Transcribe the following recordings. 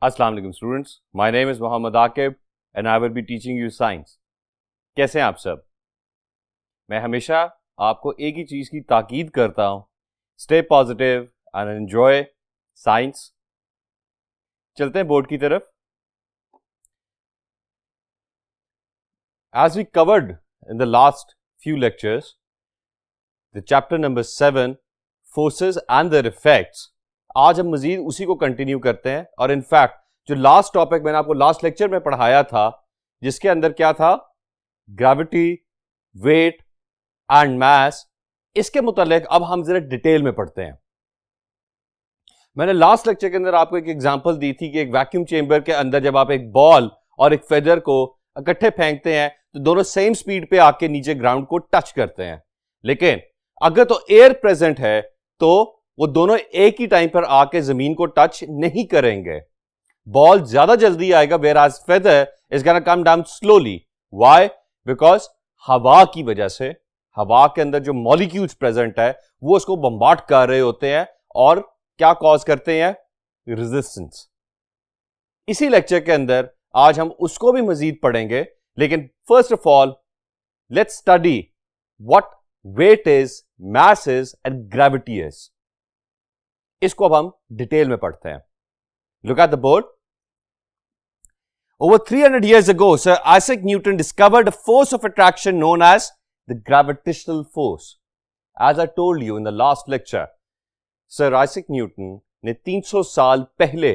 अस्सलाम वालेकुम students, my name is Mohammad Aqib and I will be teaching you science. कैसे हैं आप सब? मैं हमेशा आपको एक ही चीज़ की ताकीद करता हूँ, stay positive and enjoy science. चलते हैं बोर्ड की तरफ। As we covered in the last few lectures, the chapter number 7, forces and their effects, आज हम मजीद उसी को कंटिन्यू करते हैं। और इनफैक्ट जो लास्ट टॉपिक मैंने आपको लास्ट लेक्चर में पढ़ाया था, जिसके अंदर क्या था, ग्रेविटी, वेट एंड मास, इसके मुतालिक अब हम जरा डिटेल में पढ़ते हैं। मैंने लास्ट लेक्चर के अंदर आपको एक एग्जांपल दी थी कि एक वैक्यूम चेंबर के अंदर जब आप एक बॉल और एक फेदर को इकट्ठे फेंकते हैं तो दोनों सेम स्पीड पे आके नीचे ग्राउंड को टच करते हैं, लेकिन अगर तो एयर प्रेजेंट है तो वो दोनों एक ही टाइम पर आके जमीन को टच नहीं करेंगे। बॉल ज्यादा जल्दी आएगा, where as feather is gonna come down slowly. Why? Because हवा की वजह से, हवा के अंदर जो मॉलिक्यूल्स प्रेजेंट है वो उसको बम्बार्ड कर रहे होते हैं और क्या कॉज करते हैं? रेजिस्टेंस। इसी लेक्चर के अंदर आज हम उसको भी मजीद पढ़ेंगे, लेकिन first of all let's study what weight is, mass is and gravity is. इसको अब हम डिटेल में पढ़ते हैं। Look at the board. Over 300 years ago, Sir Isaac Newton discovered a force of attraction known as the gravitational force. As I told you in the last lecture, Sir Isaac Newton ने 300 साल पहले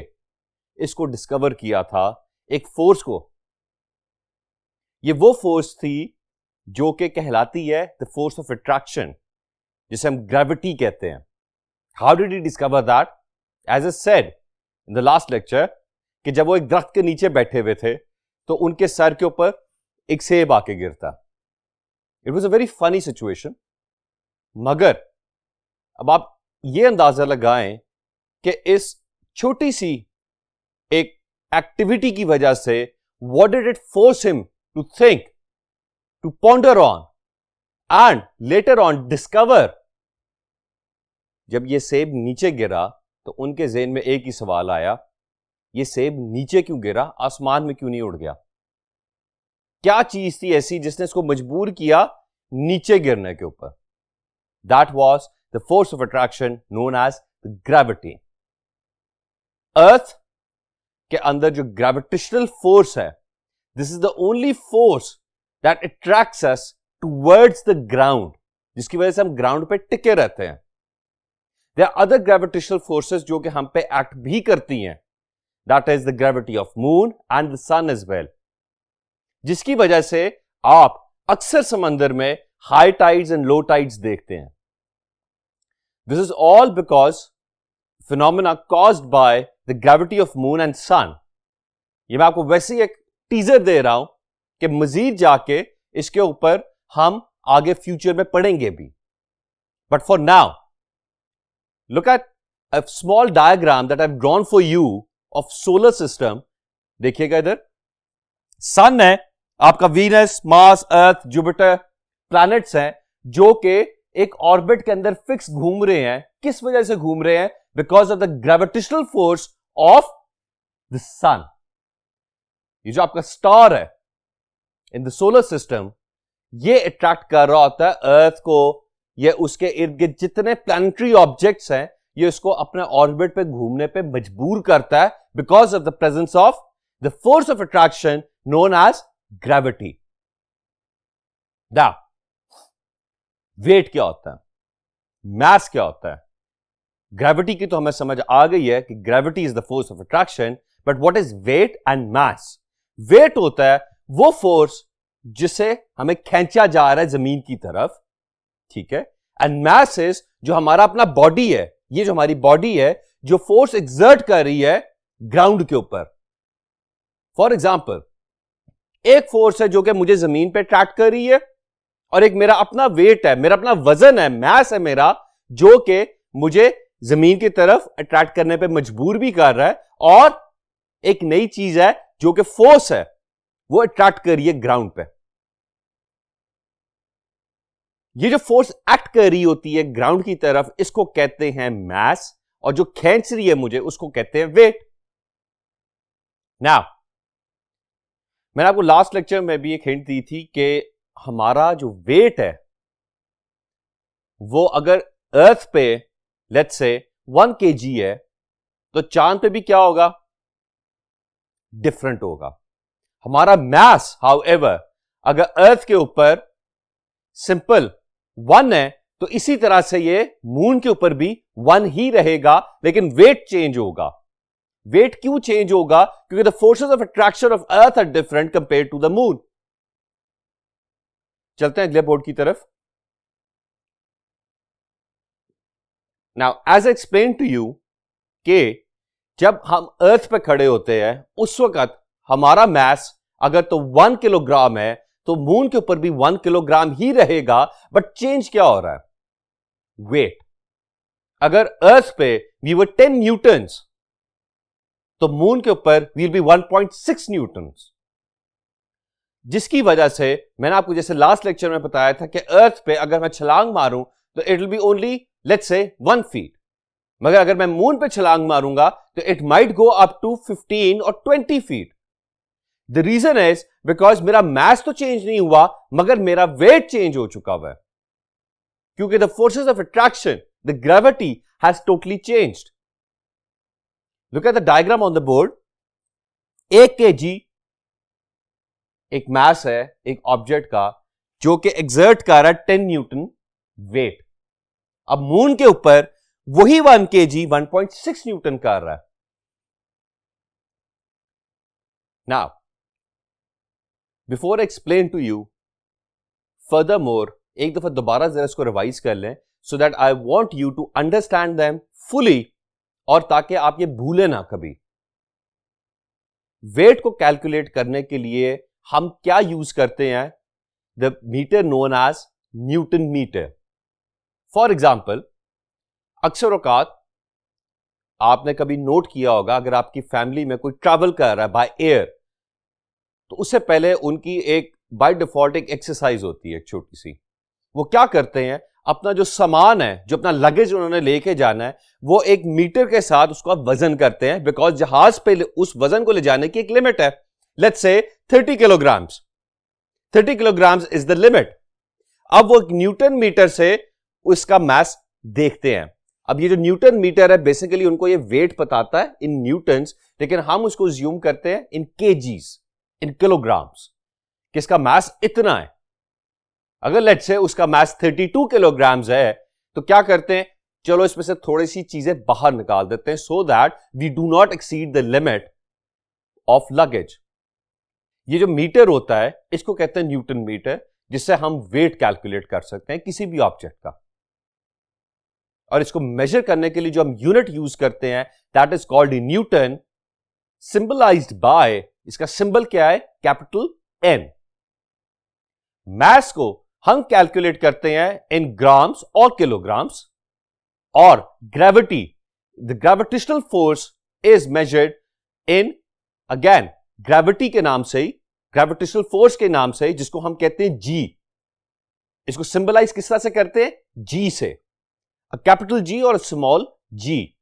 इसको discover किया था, एक force को। ये वो फोर्स थी जो कि कहलाती है द फोर्स ऑफ अट्रैक्शन, जिसे हम ग्रेविटी कहते हैं। How did he discover that? As I said in the last lecture, कि जब वो एक दरख्त के नीचे बैठे हुए थे तो उनके सर के ऊपर एक सेब आके गिरता। It was a very funny situation. मगर अब आप ये अंदाजा लगाएं कि इस छोटी सी एक एक्टिविटी की वजह से what did it force him to think, to ponder on and later on discover. जब ये सेब नीचे गिरा तो उनके ज़हन में एक ही सवाल आया, ये सेब नीचे क्यों गिरा, आसमान में क्यों नहीं उड़ गया? क्या चीज थी ऐसी जिसने इसको मजबूर किया नीचे गिरने के ऊपर? That was the force of attraction known as the gravity. Earth के अंदर जो ग्रेविटेशनल फोर्स है, this is the only force that attracts us towards the ground, जिसकी वजह से हम ग्राउंड पे टिके रहते हैं। There are other gravitational forces जो कि हम पे एक्ट भी करती हैं, that is the gravity of moon and the sun as well, जिसकी वजह से आप अक्सर समंदर में high tides and low tides देखते हैं। This is all because phenomena caused by the gravity of moon and sun. ये मैं आपको वैसे ही एक टीजर दे रहा हूं कि मजीद जाके इसके ऊपर हम आगे फ्यूचर में पढ़ेंगे भी। But for now look at a small diagram that I have drawn for you of solar system. देखिएगा इधर सन है आपका, वीनस, मार्स, अर्थ, जुपिटर प्लैनेट्स हैं जो कि एक ऑर्बिट के अंदर फिक्स घूम रहे हैं। किस वजह से घूम रहे हैं? Because of the gravitational force of the sun. ये जो आपका स्टार है इन द सोलर सिस्टम, ये अट्रैक्ट कर रहा होता है अर्थ को, ये उसके इर्द गिर्द जितने प्लैनेटरी ऑब्जेक्ट्स हैं ये उसको अपने ऑर्बिट पे घूमने पे मजबूर करता है, because of the presence of the force of attraction known as gravity. Weight क्या होता है, मास क्या होता है? ग्रेविटी की तो हमें समझ आ गई है कि gravity is the force of attraction, but what is weight and mass? Weight होता है वो फोर्स जिसे हमें खींचा जा रहा है जमीन की तरफ, ठीक है। एंड मास इज जो हमारा अपना बॉडी है, ये जो हमारी बॉडी है जो फोर्स एक्सर्ट कर रही है ग्राउंड के ऊपर। फॉर एग्जाम्पल, एक फोर्स है जो कि मुझे जमीन पे अट्रैक्ट कर रही है, और एक मेरा अपना वेट है, मेरा अपना वजन है, मास है मेरा, जो कि मुझे जमीन की तरफ अट्रैक्ट करने पे मजबूर भी कर रहा है। और एक नई चीज है जो कि फोर्स है, वो अट्रैक्ट कर रही है ग्राउंड पे। ये जो फोर्स एक्ट कर रही होती है ग्राउंड की तरफ, इसको कहते हैं मास, और जो खींच रही है मुझे उसको कहते हैं वेट। नाउ मैंने आपको लास्ट लेक्चर में भी एक हिंट दी थी कि हमारा जो वेट है वो अगर अर्थ पे लेट्स से 1 kg है तो चांद पे भी क्या होगा, डिफरेंट होगा. हमारा मास हाउएवर अगर अर्थ के ऊपर सिंपल 1 है तो इसी तरह से ये मून के ऊपर भी 1 ही रहेगा, लेकिन वेट चेंज होगा. वेट क्यों चेंज होगा? क्योंकि the forces of attraction of earth are different compare to the moon. चलते हैं अगले बोर्ड की तरफ. Now as I explain to you कि जब हम अर्थ पे खड़े होते हैं उस वक्त हमारा मास अगर तो 1 किलोग्राम है तो मून के ऊपर भी 1 किलोग्राम ही रहेगा, बट चेंज क्या हो रहा है? वेट. अगर अर्थ पे वी वर 10 न्यूटन्स तो मून के ऊपर वील बी 1.6 न्यूटन्स, जिसकी वजह से मैंने आपको जैसे लास्ट लेक्चर में बताया था कि अर्थ पे अगर मैं छलांग मारूं तो it will be only let's say 1 feet, मगर अगर मैं मून पे छलांग मारूंगा तो it might go up to 15 और 20 feet. The reason is because मेरा मास तो चेंज नहीं हुआ मगर मेरा वेट चेंज हो चुका हुआ है, क्योंकि the forces of attraction, the gravity has totally changed. Look at the diagram on the board. 1 kg एक मास है एक ऑब्जेक्ट का जो कि एक्सर्ट कर रहा है 10 न्यूटन वेट. अब मून के ऊपर वही 1 kg 1.6 न्यूटन कर रहा है. Now before explain to you further more, एक दफा दोबारा जरा इसको रिवाइज कर लें so that I want you to understand them fully, और ताकि आप ये भूलें ना कभी. वेट को कैलकुलेट करने के लिए हम क्या यूज करते हैं? The meter known as Newton meter. For example, अक्सर औकात आपने कभी नोट किया होगा अगर आपकी फैमिली में कोई ट्रैवल कर रहा है बाय एयर तो उससे पहले उनकी एक बाय डिफॉल्ट एक एक्सरसाइज होती है छोटी सी. वो क्या करते हैं, अपना जो सामान है, जो अपना लगेज उन्होंने लेके जाना है, वो एक मीटर के साथ उसका वजन करते हैं, बिकॉज जहाज पे उस वजन को ले जाने की एक लिमिट है. Let's say 30 kilograms. 30 kilograms is the limit. अब वो न्यूटन मीटर से उसका मास देखते हैं. अब ये जो न्यूटन मीटर है बेसिकली उनको ये वेट बताता है इन न्यूटन्स, लेकिन हम उसको ज्यूम करते हैं इन केजीज, इन किलोग्राम्स, किसका मास इतना है. अगर लेट्स से उसका मास 32 किलोग्राम्स है तो क्या करते हैं, चलो इसमें से थोड़ी सी चीजें बाहर निकाल देते हैं so that we do not exceed the limit of luggage. ये जो मीटर होता है इसको कहते हैं न्यूटन मीटर, जिससे हम वेट कैलकुलेट कर सकते हैं किसी भी ऑब्जेक्ट का. और इसको मेजर करने के लिए जो हम यूनिट यूज करते हैं that is called Newton, symbolised by, इसका सिंबल क्या है, कैपिटल एन. मास को हम कैलकुलेट करते हैं इन ग्राम्स और किलोग्राम्स, और gravity, the gravitational force is measured in, again gravity के नाम से ही, ग्रेविटेशनल फोर्स के नाम से, जिसको हम कहते हैं जी. इसको सिंबलाइज किस तरह से करते हैं, जी से, कैपिटल जी और स्मॉल जी.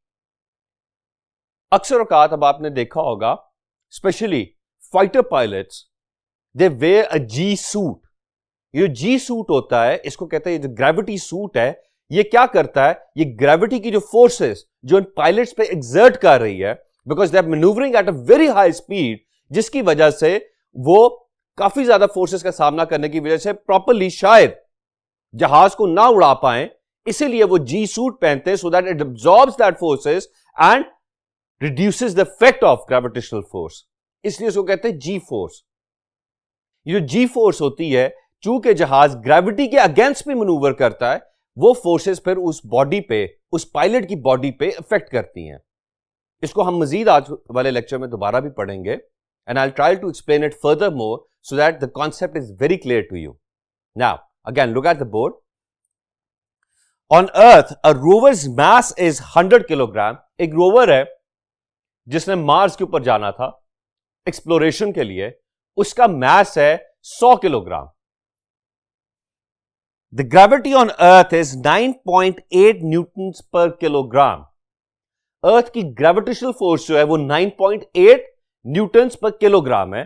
अक्सर औकात अब आपने देखा होगा specially fighter pilots, they wear a G suit. ये जी सूट होता है इसको कहते हैं, ये जो ग्रेविटी सूट है ये क्या करता है, ये ग्रेविटी की जो फोर्सेस जो इन पायलट्स पे एक्सर्ट कर रही है, because they are maneuvering at a very high speed, जिसकी वजह से वो काफी ज्यादा फोर्सेस का सामना करने की वजह से प्रॉपरली शायद जहाज को ना उड़ा पाए, इसीलिए वो जी सूट पहनते हैं so that it absorbs that forces and reduces the effect of gravitational force. इसलिए उसको कहते हैं जी फोर्स. ये जो जी फोर्स होती है, चूंकि जहाज ग्रेविटी के अगेंस्ट भी मैनूवर करता है, वो फोर्सेस फिर उस बॉडी पे, उस पायलट की बॉडी पे इफेक्ट करती हैं. इसको हम मजीद आज वाले लेक्चर में दोबारा भी पढ़ेंगे, and I will try to explain it further more so that the concept is very clear to you. Now again look at the board. On earth a rover's mass is 100 kilogram. एक rover है जिसने Mars के ऊपर जाना था exploration के लिए, उसका मास है 100 kilogram. The gravity on Earth is 9.8 Newton's पर किलोग्राम. अर्थ की ग्रेविटेशनल फोर्स जो है वो 9.8 न्यूटन्स पर किलोग्राम है।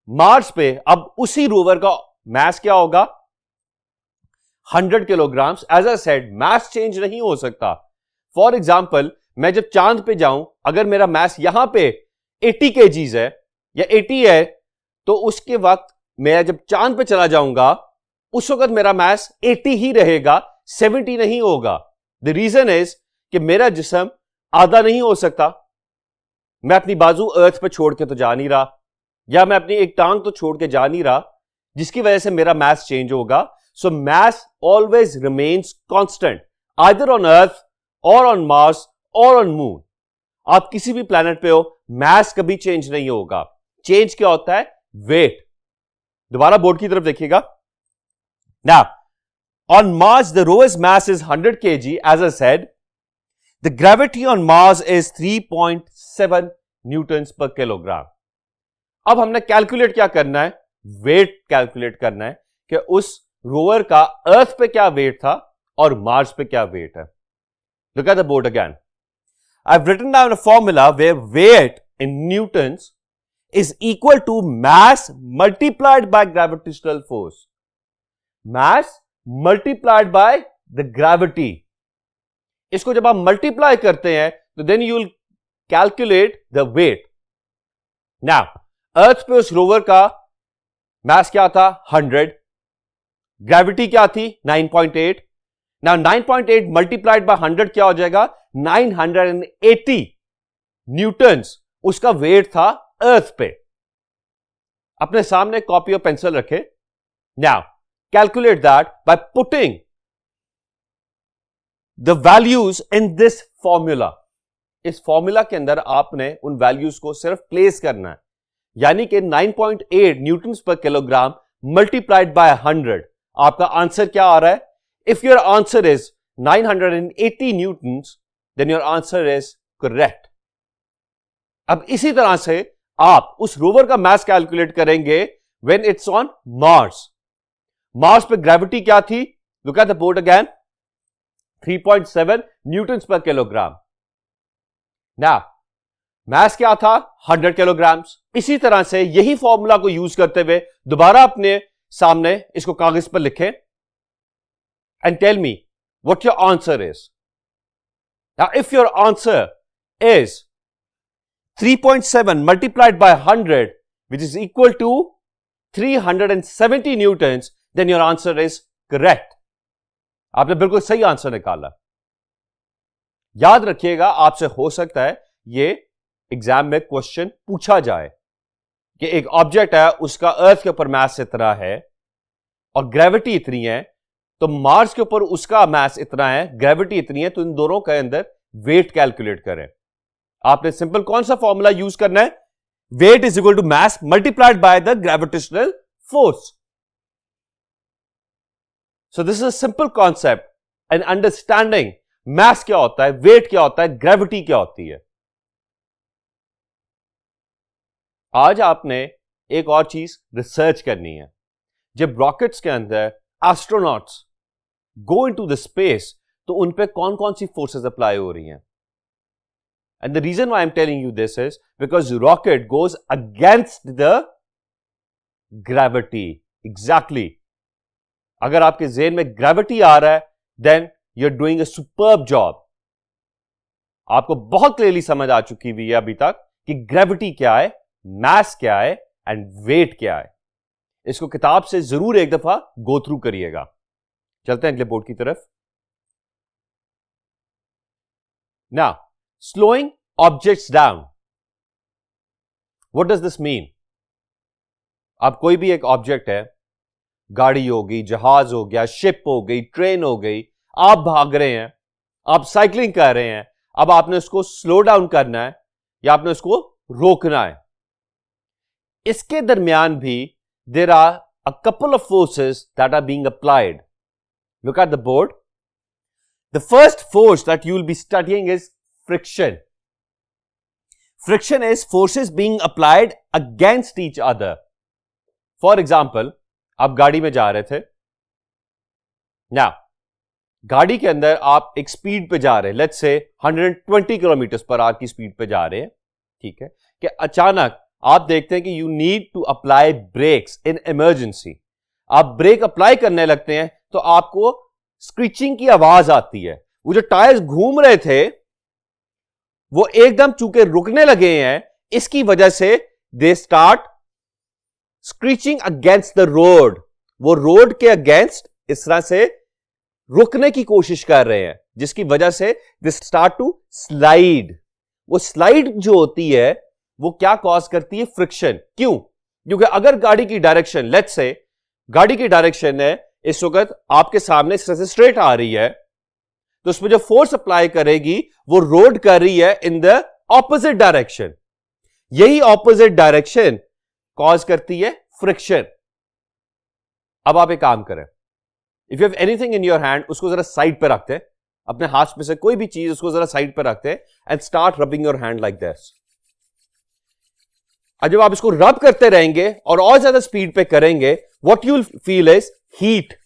मार्स पे अब उसी रोवर का मास क्या होगा? 100 kilograms. As I said, mass change नहीं हो सकता। फॉर एग्जाम्पल, मैं जब चांद पे जाऊं, अगर मेरा मास यहां पे 80 केजीज है या 80 है, तो उसके वक्त मैं जब चांद पे चला जाऊंगा, उस वक्त मेरा मास 80 ही रहेगा, 70 नहीं होगा। द रीजन इज कि मेरा जिस्म आधा नहीं हो सकता। मैं अपनी बाजू अर्थ पे छोड़ के तो जा नहीं रहा, या मैं अपनी एक टांग तो छोड़ के जा नहीं रहा, जिसकी वजह से मेरा मास चेंज होगा। So mass always remains constant, either on earth और ऑन मार्स और ऑन मून। आप किसी भी प्लैनेट पे हो, मास कभी चेंज नहीं होगा। चेंज क्या होता है? वेट। दोबारा बोर्ड की तरफ देखिएगा। Now on Mars, the rover's mass is 100 kg, as I said. The gravity on Mars is 3.7 newtons per kilogram. अब हमने कैलकुलेट क्या करना है? वेट कैलकुलेट करना है कि उस रोवर का अर्थ पे क्या वेट था और मार्स पे क्या वेट है। Look at the board again. I've written down a formula where weight in newtons is equal to mass multiplied by gravitational force. Mass multiplied by the gravity. इसको जब आप मल्टीप्लाई करते हैं तो then you will calculate the weight. Now earth पे उस rover का मास क्या था? 100। ग्रेविटी क्या थी? 9.8। नाउ 9.8 मल्टीप्लाइड बाय 100 क्या हो जाएगा? 980 न्यूटन्स उसका वेट था अर्थ पे। अपने सामने कॉपी और पेंसिल रखे। Now calculate that by putting the values in this formula. इस फॉर्मूला के अंदर आपने उन वैल्यूज को सिर्फ प्लेस करना है, यानी कि 9.8 न्यूटन्स पर किलोग्राम मल्टीप्लाइड बाय 100। आपका आंसर क्या आ रहा है? If your answer is 980 newtons, then your answer is correct. अब इसी तरह से आप उस रोवर का मास कैलकुलेट करेंगे when it's on Mars. Mars पे ग्रेविटी क्या थी? Look at the board again, 3.7 newtons पर किलोग्राम। नाउ मास क्या था? 100 किलोग्राम्स। इसी तरह से यही फॉर्मूला को यूज करते हुए दोबारा अपने सामने इसको कागज पर लिखें and tell me what your answer is. Now if your answer is 3.7 multiplied by 100 which is equal to 370 newtons, then your answer is correct. आपने बिल्कुल सही आंसर निकाला। याद रखिएगा, आपसे हो सकता है ये एग्जाम में क्वेश्चन पूछा जाए कि एक ऑब्जेक्ट है, उसका अर्थ के ऊपर मास इतना है और ग्रेविटी इतनी है, तो मार्स के ऊपर उसका मास इतना है, ग्रेविटी इतनी है, तो इन दोनों के अंदर वेट कैलकुलेट करें। आपने सिंपल कौन सा फॉर्मूला यूज करना है? Weight is equal to mass multiplied by the gravitational force. So this is a simple concept and understanding mass क्या होता है, weight क्या होता है, gravity क्या होती है। आज आपने एक और चीज रिसर्च करनी है। जब रॉकेट्स के अंदर astronauts go into the space, तो उन पे कौन कौन सी फोर्सेस अप्लाई हो रही हैं। And the reason why I am telling you this is because rocket goes against the gravity. Exactly. अगर आपके ज़हन में ग्रेविटी आ रहा है, then you are doing a superb job. आपको बहुत क्लियरली समझ आ चुकी हुई है अभी तक कि ग्रेविटी क्या है, मास क्या है एंड वेट क्या है। इसको किताब से जरूर एक दफा गो थ्रू करिएगा। चलते हैं अगले बोर्ड की तरफ। Now slowing objects down, what does this mean? अब कोई भी एक ऑब्जेक्ट है, गाड़ी हो गई, जहाज हो गया, शिप हो गई, ट्रेन हो गई, आप भाग रहे हैं, आप साइकिलिंग कर रहे हैं, अब आपने उसको स्लो डाउन करना है या आपने उसको रोकना है। इसके दरमियान भी there are a couple of forces that are being applied. Look at the board. The first force that you will be studying is friction. Friction is forces being applied against each other. For example, आप गाड़ी में जा रहे थे ना, गाड़ी के अंदर आप एक स्पीड पे जा रहे हैं, let's say 120 kilometre per hour की स्पीड पे जा रहे हैं, ठीक है। कि अचानक आप देखते हैं कि you need to apply brakes in emergency, आप ब्रेक अप्लाई करने लगते हैं तो आपको स्क्रीचिंग की आवाज आती है। वो जो टायर्स घूम रहे थे वो एकदम चूंकि रुकने लगे हैं, इसकी वजह से they start screeching against the road, वो रोड के अगेंस्ट इस तरह से रुकने की कोशिश कर रहे हैं, जिसकी वजह से दे स्टार्ट टू स्लाइड। वो स्लाइड जो होती है वो क्या कॉज करती है? फ्रिक्शन। क्यों? क्योंकि अगर गाड़ी की डायरेक्शन, लेट्स से गाड़ी की डायरेक्शन है इस वक्त आपके सामने इस तरह से स्ट्रेट आ रही है, तो उसमें जो फोर्स अप्लाई करेगी वो रोड कर रही है इन द ऑपोजिट डायरेक्शन। यही ऑपोजिट डायरेक्शन कॉज करती है फ्रिक्शन। अब आप एक काम करें, if you have anything in your hand, उसको जरा साइड पे रखते हैं, अपने हाथ में से कोई भी चीज उसको जरा साइड पे रखते हैं and start rubbing your hand like this. अब जब आप इसको रब करते रहेंगे और ज्यादा स्पीड पे करेंगे, what you will feel is heat.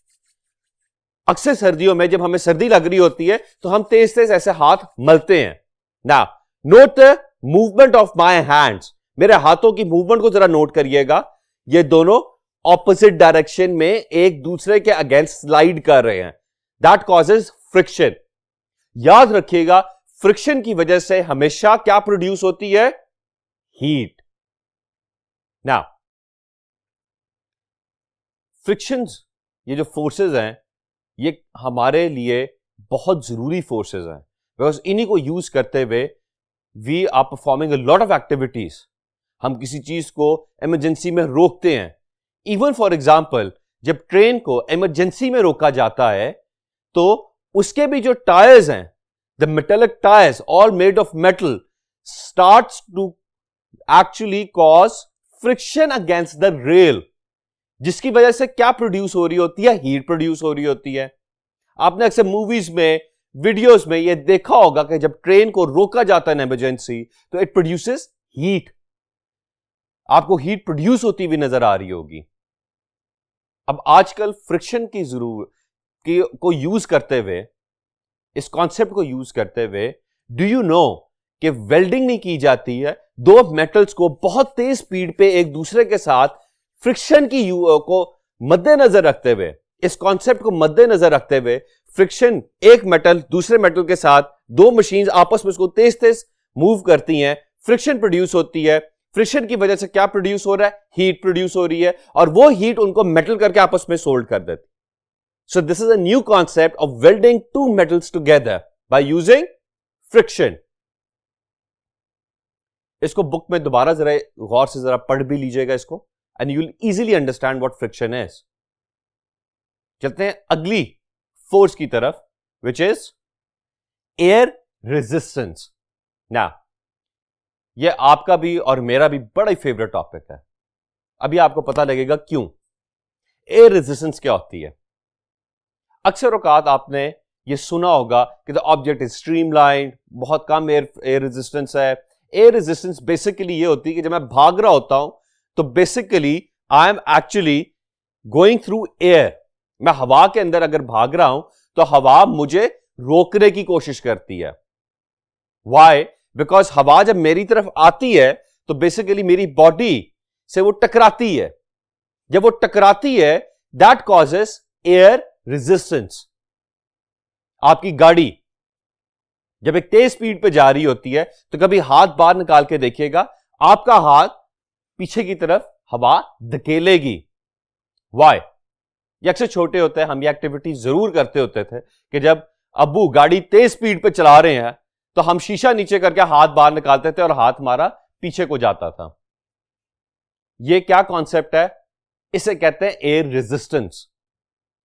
अक्सर सर्दियों में जब हमें सर्दी लग रही होती है तो हम तेज तेज ऐसे हाथ मलते हैं ना। Note the movement of my hands, मेरे हाथों की मूवमेंट को जरा नोट करिएगा। ये दोनों ऑपोजिट डायरेक्शन में एक दूसरे के अगेंस्ट स्लाइड कर रहे हैं। That causes friction. याद रखिएगा, फ्रिक्शन की वजह से हमेशा क्या प्रोड्यूस होती है? हीट। नाउ फ्रिक्शंस, ये जो फोर्सेस हैं, ये हमारे लिए बहुत जरूरी फोर्सेस हैं, बिकॉज इन्हीं को यूज करते हुए we are performing a lot of activities. हम किसी चीज को इमरजेंसी में रोकते हैं। इवन फॉर एग्जाम्पल, जब ट्रेन को इमरजेंसी में रोका जाता है तो उसके भी जो टायर्स हैं, the metallic tyres all made of metal, starts to actually cause friction against the rail, जिसकी वजह से क्या प्रोड्यूस हो रही होती है? हीट प्रोड्यूस हो रही होती है। आपने अक्सर मूवीज में, वीडियोस में ये देखा होगा कि जब ट्रेन को रोका जाता है इमरजेंसी तो इट प्रोड्यूसेस हीट। आपको हीट प्रोड्यूस होती हुई नजर आ रही होगी। अब आजकल फ्रिक्शन की जरूरत को यूज करते हुए, इस कॉन्सेप्ट को यूज करते हुए, डू यू नो कि वेल्डिंग नहीं की जाती है, दो मेटल्स को बहुत तेज स्पीड पे एक दूसरे के साथ फ्रिक्शन की को मद्देनजर रखते हुए, इस कॉन्सेप्ट को मद्देनजर रखते हुए, फ्रिक्शन, एक मेटल दूसरे मेटल के साथ, दो मशीन्स आपस में उसको तेज तेज मूव करती हैं, फ्रिक्शन प्रोड्यूस होती है। फ्रिक्शन की वजह से क्या प्रोड्यूस हो रहा है? हीट प्रोड्यूस हो रही है, और वो हीट उनको मेटल करके आपस में सोल्ड कर देती। So this is a new concept of welding two metals together by using friction. इसको बुक में दोबारा जरा गौर से जरा पढ़ भी लीजिएगा इसको, and you'll easily understand what friction is. चलते हैं अगली फोर्स की तरफ, which is air resistance. Now, ये आपका भी और मेरा भी बड़ा ही फेवरेट टॉपिक है। अभी आपको पता लगेगा क्यों। एयर रेजिस्टेंस क्या होती है? अक्सर औकात आपने ये सुना होगा कि द ऑब्जेक्ट इज स्ट्रीमलाइंड, बहुत कम एयर रेजिस्टेंस है। एयर रेजिस्टेंस बेसिकली ये होती है कि जब मैं भाग रहा होता हूं तो basically I am actually going through air. मैं हवा के अंदर अगर भाग रहा हूं तो हवा मुझे रोकने की कोशिश करती है। वाई? बिकॉज हवा जब मेरी तरफ आती है तो बेसिकली मेरी बॉडी से वो टकराती है। जब वो टकराती है, दैट कॉजेस एयर रेजिस्टेंस। आपकी गाड़ी जब एक तेज स्पीड पे जा रही होती है तो कभी हाथ बाहर निकाल के देखिएगा, आपका हाथ पीछे की तरफ हवा धकेलेगी। वाई? ये अक्सर छोटे होते हैं, हम ये एक्टिविटी जरूर करते होते थे कि जब अब्बू गाड़ी तेज स्पीड पे चला रहे हैं तो हम शीशा नीचे करके हाथ बाहर निकालते थे और हाथ हमारा पीछे को जाता था। ये क्या कॉन्सेप्ट है? इसे कहते हैं एयर रेजिस्टेंस।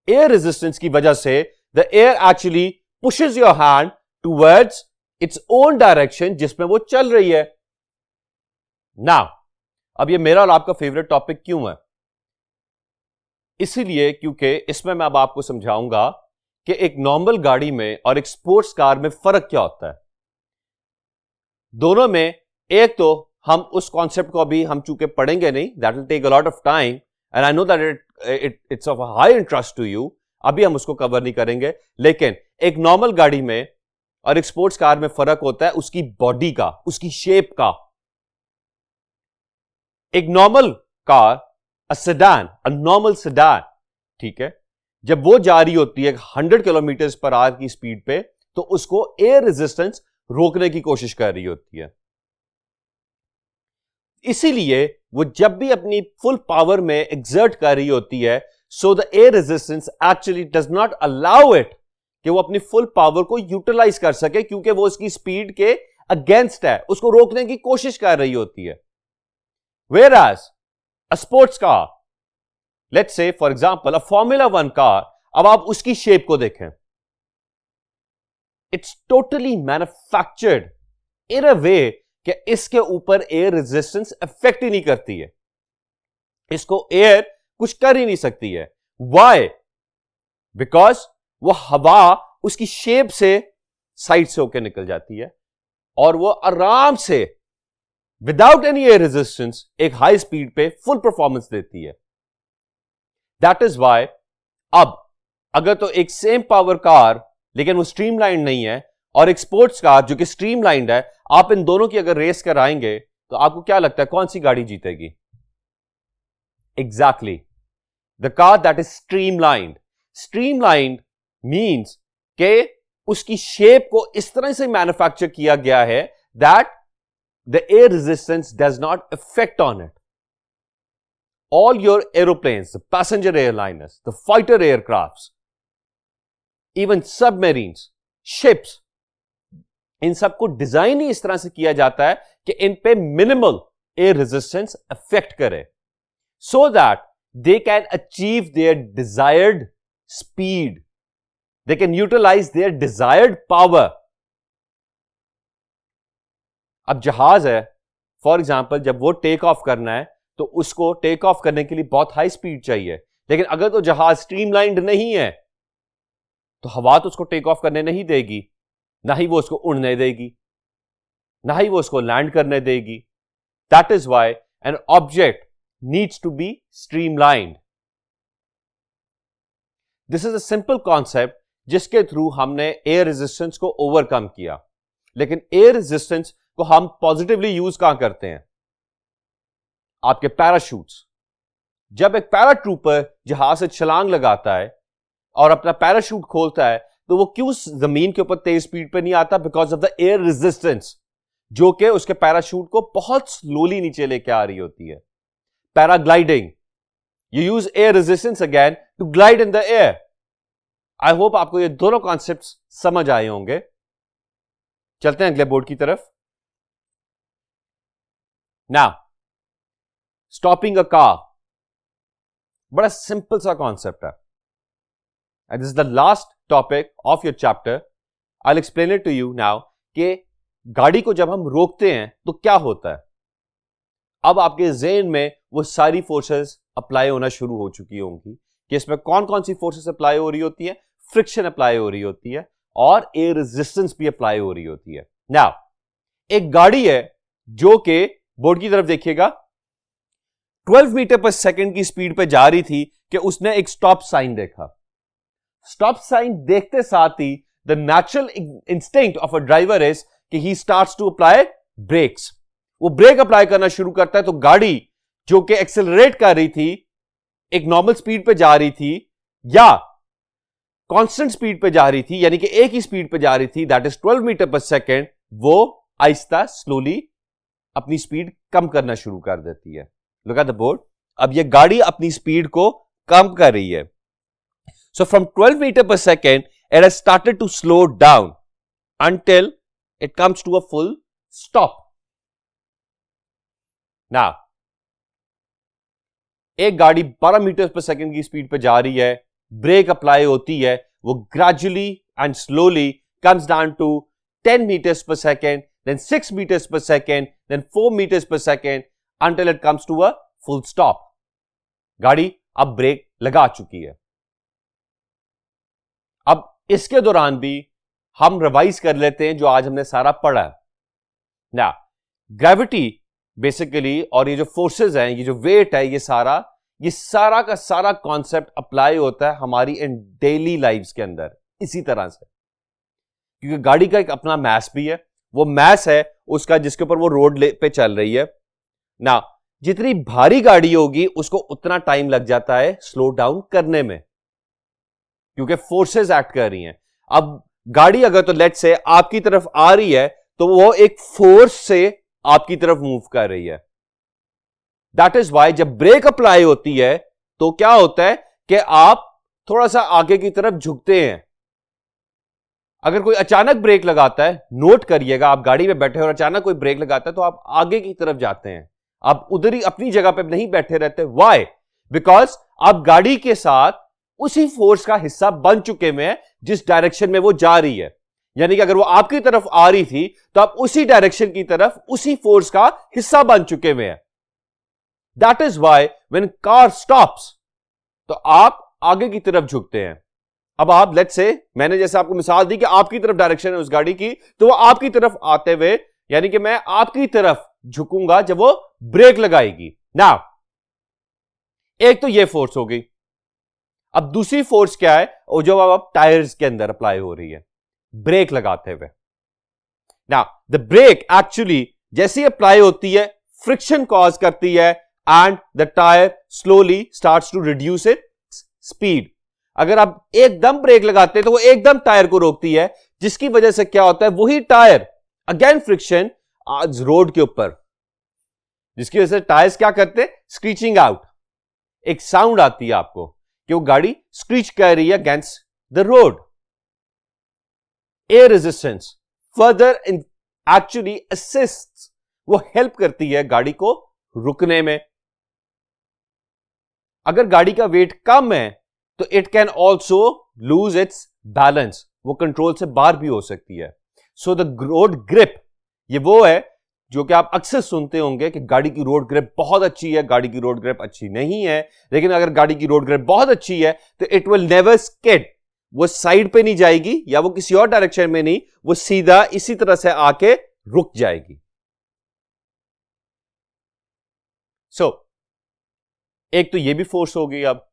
एयर रेजिस्टेंस की वजह से the air actually pushes your hand towards its own direction जिसमें वो चल रही है। नाउ, अब ये मेरा और आपका फेवरेट टॉपिक क्यों है? इसीलिए क्योंकि इसमें मैं अब आपको समझाऊंगा कि एक नॉर्मल गाड़ी में और एक स्पोर्ट्स कार में फर्क क्या होता है। दोनों में एक तो हम उस कॉन्सेप्ट को अभी हम चूंकि पढ़ेंगे नहीं, that will take a lot of time and I know that it's of high interest to you, अभी हम उसको कवर नहीं करेंगे। लेकिन एक नॉर्मल गाड़ी में और एक स्पोर्ट्स कार में फर्क होता है उसकी बॉडी का, उसकी शेप का। एक normal car, a sedan, a normal sedan, ठीक है, जब वो जा रही होती है 100 किलोमीटर पर आवर की स्पीड पे, तो उसको एयर रेजिस्टेंस रोकने की कोशिश कर रही होती है। इसीलिए वो जब भी अपनी फुल पावर में एक्सर्ट कर रही होती है, so the air resistance actually does not allow it कि वो अपनी फुल पावर को यूटिलाइज कर सके, क्योंकि वो उसकी स्पीड के अगेंस्ट है, उसको रोकने की कोशिश कर रही होती है। Where as a sports car, let's say for example a formula 1 car, अब आप उसकी शेप को देखें, it's totally manufactured in a way कि इसके ऊपर एयर रेजिस्टेंस इफेक्ट ही नहीं करती है, इसको एयर कुछ कर ही नहीं सकती है। वाई? बिकॉज वो हवा उसकी शेप से साइड से होकर निकल जाती है और वो आराम से विदाउट एनी एयर रेजिस्टेंस एक हाई स्पीड पे फुल परफॉर्मेंस देती है। दैट इज वाई अब अगर तो एक सेम पावर कार लेकिन वो स्ट्रीमलाइन नहीं है, और एक स्पोर्ट्स कार जो कि स्ट्रीमलाइंड है, आप इन दोनों की अगर रेस कराएंगे तो आपको क्या लगता है कौन सी गाड़ी जीतेगी? Exactly, the car that is streamlined. Streamlined means के उसकी शेप को इस तरह से मैन्युफैक्चर किया गया है that the air resistance does not effect on it. All your aeroplanes, the passenger airliners, the fighter aircrafts, even submarines, ships, इन सबको डिजाइन ही इस तरह से किया जाता है कि इन पे मिनिमल एयर रेजिस्टेंस इफेक्ट करे, so that they can achieve their desired speed, they can utilise their desired power. अब जहाज है, फॉर एग्जाम्पल, जब वो टेक ऑफ करना है तो उसको टेक ऑफ करने के लिए बहुत हाई स्पीड चाहिए, लेकिन अगर तो जहाज स्ट्रीमलाइंड नहीं है तो हवा तो उसको टेक ऑफ करने नहीं देगी, ना ही वो उसको उड़ने देगी, ना ही वो उसको लैंड करने देगी। That is why an object needs to be streamlined. This is a simple concept जिसके थ्रू हमने एयर रेजिस्टेंस को ओवरकम किया। लेकिन एयर रेजिस्टेंस को हम पॉजिटिवली यूज कहां करते हैं? आपके पैराशूट्स। जब एक पैराट्रूपर जहाज से छलांग लगाता है और अपना पैराशूट खोलता है तो वो क्यों जमीन के ऊपर तेज स्पीड पे नहीं आता? Because of the air resistance जो कि उसके पैराशूट को बहुत स्लोली नीचे लेके आ रही होती है। Paragliding, you use air resistance again to glide in the air. I hope आपको ये दोनों कॉन्सेप्ट समझ आए होंगे। चलते हैं अगले बोर्ड की तरफ। नाउ स्टॉपिंग अ कार, बड़ा सिंपल सा कॉन्सेप्ट है, and this is the last topic of your chapter. I'll explain it to you now कि गाड़ी को जब हम रोकते हैं तो क्या होता है। अब आपके ज़हन में वो सारी फोर्सेस अप्लाई होना शुरू हो चुकी होंगी कि इसमें कौन कौन सी फोर्सेस अप्लाई हो रही होती है। फ्रिक्शन अप्लाई हो रही होती है और एयर रेजिस्टेंस भी अप्लाई हो रही होती है। नाउ एक गाड़ी है जो कि, बोर्ड की तरफ देखिएगा, 12 मीटर पर सेकेंड की स्पीड पे जा रही थी कि उसने एक स्टॉप साइन देखा। स्टॉप साइन देखते साथ ही the natural instinct of a driver is कि he starts to apply brakes. वो ब्रेक अप्लाई करना शुरू करता है तो गाड़ी जो कि एक्सेलरेट कर रही थी, एक नॉर्मल स्पीड पे जा रही थी या कांस्टेंट स्पीड पे जा रही थी, यानी कि एक ही स्पीड पे जा रही थी, दैट इज 12 मीटर पर सेकेंड, वो आहिस्ता स्लोली अपनी स्पीड कम करना शुरू कर देती है। Look at the board. अब ये गाड़ी अपनी स्पीड को कम कर रही है। So from 12 meter per second, it has started to slow down until it comes to a full stop. Now, एक गाड़ी 12 मीटर पर सेकेंड की स्पीड पे जा रही है, ब्रेक अप्लाई होती है, वो gradually and slowly comes down to 10 meters per second, then 6 meters per second, then 4 meters per second until it comes to a full stop. गाड़ी अब ब्रेक लगा चुकी है। अब इसके दौरान भी हम रिवाइज कर लेते हैं जो आज हमने सारा पढ़ा है ना। ग्रेविटी बेसिकली, और ये जो फोर्सेस हैं, ये जो वेट है, ये सारा का सारा कॉन्सेप्ट अप्लाई होता है हमारी इन डेली लाइफ्स के अंदर इसी तरह से, क्योंकि गाड़ी का एक अपना मैस भी है। वो मैस है उसका जिसके ऊपर वो रोड पे चल रही है ना। जितनी भारी गाड़ी होगी उसको उतना टाइम लग जाता है स्लो डाउन करने में, क्योंकि फोर्सेस एक्ट कर रही हैं। अब गाड़ी अगर तो लेट से आपकी तरफ आ रही है तो वो एक फोर्स से आपकी तरफ मूव कर रही है। दैट इज वाई जब ब्रेक अप्लाई होती है तो क्या होता है कि आप थोड़ा सा आगे की तरफ झुकते हैं। अगर कोई अचानक ब्रेक लगाता है, नोट करिएगा, आप गाड़ी में बैठे और अचानक कोई ब्रेक लगाता है तो आप आगे की तरफ जाते हैं, आप उधर ही अपनी जगह पे नहीं बैठे रहते। व्हाई? बिकॉज आप गाड़ी के साथ उसी फोर्स का हिस्सा बन चुके हुए हैं जिस डायरेक्शन में वो जा रही है। यानी कि अगर वो आपकी तरफ आ रही थी तो आप उसी डायरेक्शन की तरफ उसी फोर्स का हिस्सा बन चुके हुए हैं। That is why when car stops तो आप आगे की तरफ झुकते हैं। अब आप लेट्स से, मैंने जैसे आपको मिसाल दी कि आपकी तरफ डायरेक्शन है उस गाड़ी की, तो वो आपकी तरफ आते हुए, यानी कि मैं आपकी तरफ झुकूंगा जब वो ब्रेक लगाएगी। नाउ एक तो ये फोर्स हो गई। अब दूसरी फोर्स क्या है, वो जो अब टायर्स के अंदर अप्लाई हो रही है ब्रेक लगाते हुए। नाउ द ब्रेक एक्चुअली जैसी अप्लाई होती है फ्रिक्शन कॉज करती है and the tyre slowly starts to reduce its speed. अगर आप एकदम ब्रेक लगाते हैं तो वो एकदम टायर को रोकती है, जिसकी वजह से क्या होता है, वही टायर अगेन फ्रिक्शन आज रोड के ऊपर, जिसकी वजह से टायर्स क्या करते हैं, स्क्रीचिंग आउट। एक साउंड आती है आपको कि वो गाड़ी स्क्रीच कर रही है against the road. Air resistance further actually assist, वो हेल्प करती है गाड़ी को रुकने में। अगर गाड़ी का वेट कम है तो it can also lose its balance, वो कंट्रोल से बाहर भी हो सकती है। सो द रोड ग्रिप, ये वो है जो कि आप अक्सर सुनते होंगे कि गाड़ी की रोड ग्रिप बहुत अच्छी है, गाड़ी की रोड ग्रिप अच्छी नहीं है। लेकिन अगर गाड़ी की रोड ग्रिप बहुत अच्छी है तो इट विल नेवर स्किड, वो साइड पे नहीं जाएगी या वो किसी और डायरेक्शन में नहीं, वो सीधा इसी तरह से आके रुक जाएगी। सो एक तो ये भी फोर्स हो गई। अब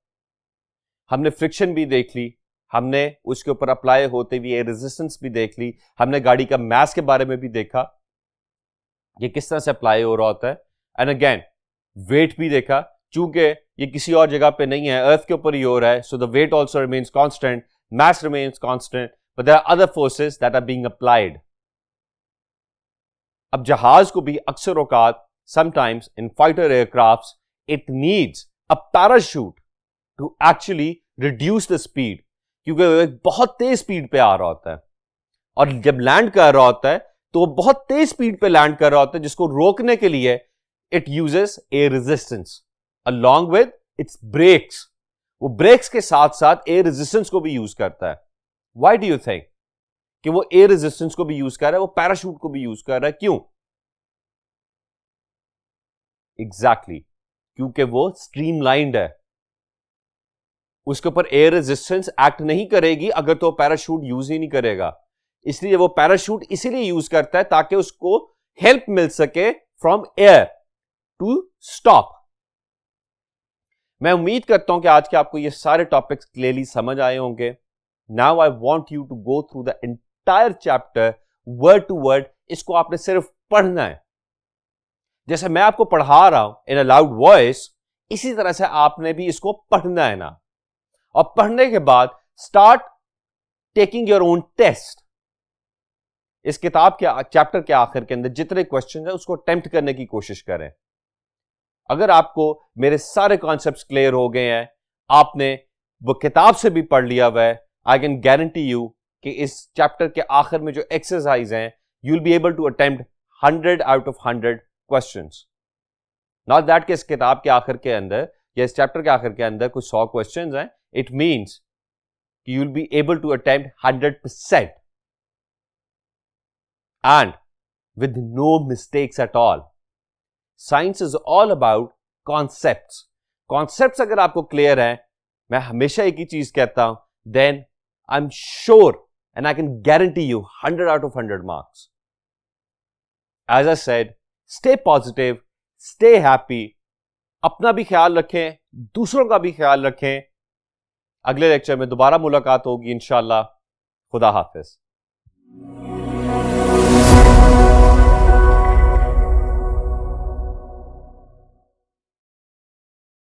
हमने फ्रिक्शन भी देख ली, हमने उसके ऊपर अप्लाई होते हुए रेजिस्टेंस भी देख ली, हमने गाड़ी का मास के बारे में भी देखा, ये किस तरह से अप्लाई हो रहा होता है, एंड अगेन वेट भी देखा, चूंकि ये किसी और जगह पे नहीं है, अर्थ के ऊपर ही हो रहा है, so the weight also remains constant, mass remains constant, but there are other forces that are being applied. अब जहाज को भी अक्सर औकात, sometimes in fighter aircrafts, it needs a parachute to actually reduce the speed, क्योंकि वो एक बहुत तेज स्पीड पे आ रहा होता है और जब लैंड कर रहा होता है तो वो बहुत तेज स्पीड पे लैंड कर रहा होता है, जिसको रोकने के लिए it uses air resistance along with its brakes. वो ब्रेक्स के साथ साथ एयर रेजिस्टेंस को भी यूज करता है। व्हाई डू यू थिंक कि वो एयर रेजिस्टेंस को भी यूज कर रहा है, वो पैराशूट को भी यूज कर रहा है? क्यों? एग्जैक्टली क्योंकि वो स्ट्रीमलाइंड है, उसके ऊपर एयर रेजिस्टेंस एक्ट नहीं करेगी अगर तो पैराशूट यूज ही नहीं करेगा। इसलिए वो पैराशूट इसीलिए यूज करता है ताकि उसको हेल्प मिल सके फ्रॉम एयर टू स्टॉप। मैं उम्मीद करता हूं कि आज के आपको ये सारे टॉपिक्स क्लियरली समझ आए होंगे। Now I want you to go through the entire chapter word to word. इसको आपने सिर्फ पढ़ना है, जैसे मैं आपको पढ़ा रहा हूं इन अ लाउड वॉइस, इसी तरह से आपने भी इसको पढ़ना है ना। और पढ़ने के बाद start taking your own test. इस किताब के चैप्टर के आखिर के अंदर जितने क्वेश्चन है उसको अटेम्प्ट करने की कोशिश करें। अगर आपको मेरे सारे कॉन्सेप्ट्स क्लियर हो गए हैं, आपने वो किताब से भी पढ़ लिया हुआ है, आई कैन गारंटी यू कि इस चैप्टर के आखिर में जो एक्सरसाइज हैं, you will be able to attempt 100 out of 100 questions. Not that कि इस किताब के आखिर के अंदर या इस चैप्टर के आखिर के अंदर कुछ 100 क्वेश्चंस हैं, it means you will be able to attempt 100% and with no mistakes at all. Science is all about concepts. Concepts अगर आपको क्लियर है, मैं हमेशा एक ही चीज कहता हूं, then I am sure and I can guarantee you 100 out of 100 marks. As I said, stay positive, stay happy, अपना भी ख्याल रखें, दूसरों का भी ख्याल रखें। अगले लेक्चर में दोबारा मुलाकात होगी इंशाल्लाह। खुदा हाफिज।